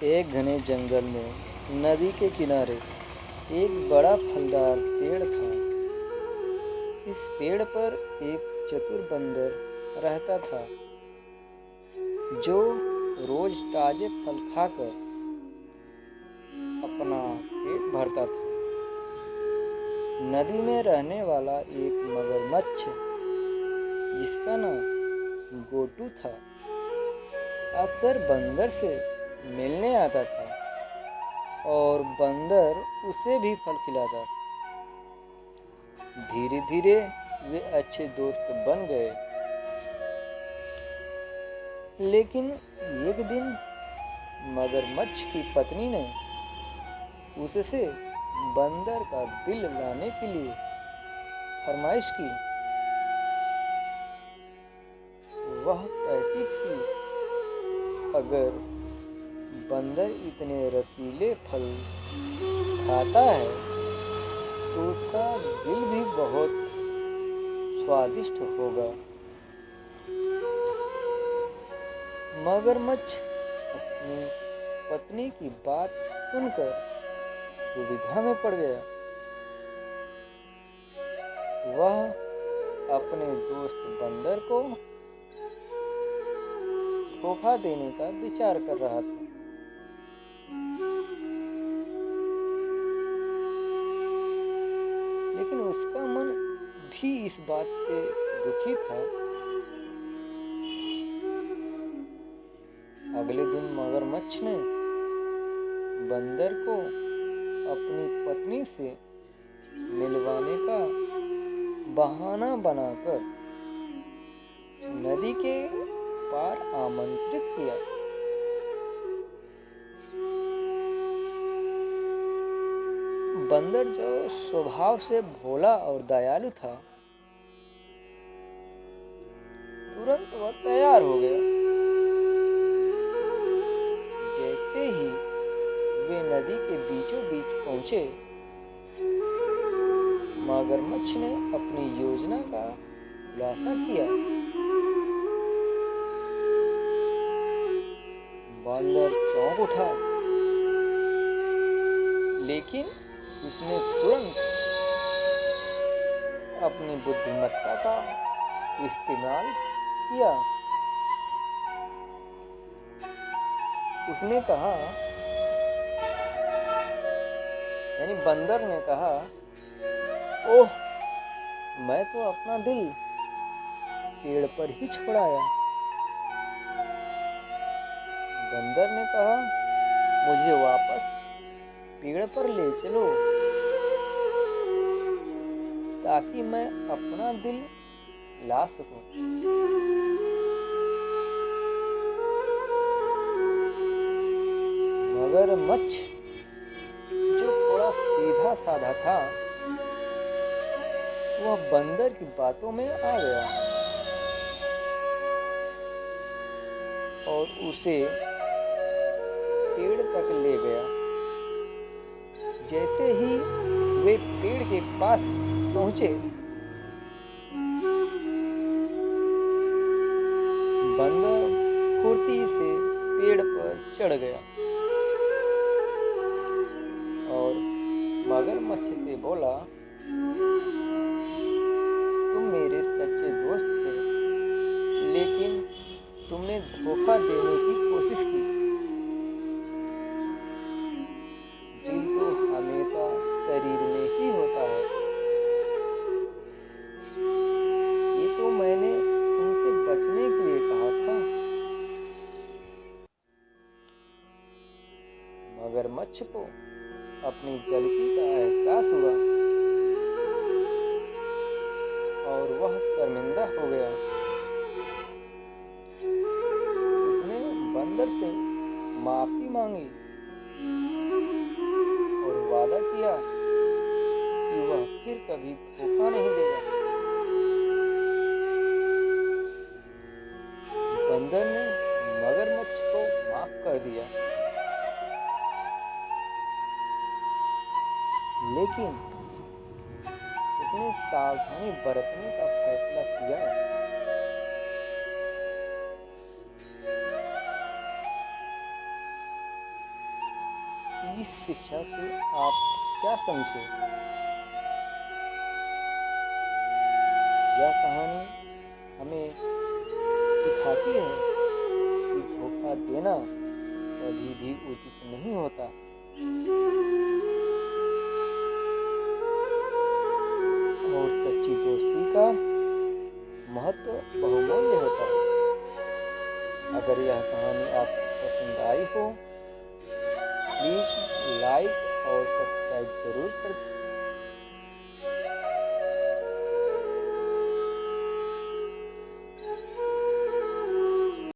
एक घने जंगल में नदी के किनारे एक बड़ा फलदार पेड़ था। इस पेड़ पर एक चतुर बंदर रहता था जो रोज ताजे फल खाकर अपना पेट भरता था। नदी में रहने वाला एक मगरमच्छ जिसका नाम गोटू था अक्सर बंदर से मिलने आता था और बंदर उसे भी फल खिलाता। धीरे धीरे वे अच्छे दोस्त बन गए। लेकिन एक दिन मगरमच्छ की पत्नी ने उससे बंदर का दिल लाने के लिए फरमाइश की। वह कहती थी, अगर बंदर इतने रसीले फल खाता है तो उसका दिल भी बहुत स्वादिष्ट होगा। मगरमच्छ अपनी पत्नी की बात सुनकर दुविधा में पड़ गया। वह अपने दोस्त बंदर को धोखा देने का विचार कर रहा था। लेकिन उसका मन भी इस बात से दुखी था। अगले दिन मगरमच्छ ने बंदर को अपनी पत्नी से मिलवाने का बहाना बनाकर नदी के पार आमंत्रित किया। बंदर जो स्वभाव से भोला और दयालु था, तुरंत वह तैयार हो गया। जैसे ही वे नदी के बीचों बीच पहुंचे, मगरमच्छ ने अपनी योजना का खुलासा किया। बंदर चौंक उठा, लेकिन उसने तुरंत अपनी बुद्धिमत्ता का इस्तेमाल किया। उसने कहा, यानी बंदर ने कहा, ओह, मैं तो अपना दिल पेड़ पर ही छोड़ाया। बंदर ने कहा, मुझे वापस पेड़ पर ले चलो ताकि मैं अपना दिल ला सकूं। मगरमच्छ जो थोड़ा सीधा साधा था, वह बंदर की बातों में आ गया और उसे पेड़ तक ले गया। जैसे ही वे पेड़ के पास पहुंचे, बंदर फुर्ती से पेड़ पर चढ़ गया और मगरमच्छ से बोला, तुम मेरे सच्चे दोस्त थे, लेकिन तुमने धोखा देने की कोशिश की। दिल तो हमेशा शरीर में ही होता है। ये तो मैंने तुमसे बचने के लिए कहा था। मगरमच्छ को अपनी गलती का एहसास हुआ और वह शर्मिंदा हो गया। उसने बंदर से माफी मांगी और वादा किया कि वह फिर कभी धोखा नहीं देगा। बंदर ने मगरमच्छ को माफ कर दिया, लेकिन उसने सावधानी बरतने का फैसला किया। इस शिक्षा से आप क्या समझे? यह कहानी हमें सिखाती है कि धोखा देना कभी भी उचित नहीं होता और सच्ची दोस्ती का महत्व बहुमूल्य होता है। अगर यह कहानी आपको पसंद आई हो, प्लीज़ लाइक और सब्सक्राइब ज़रूर कर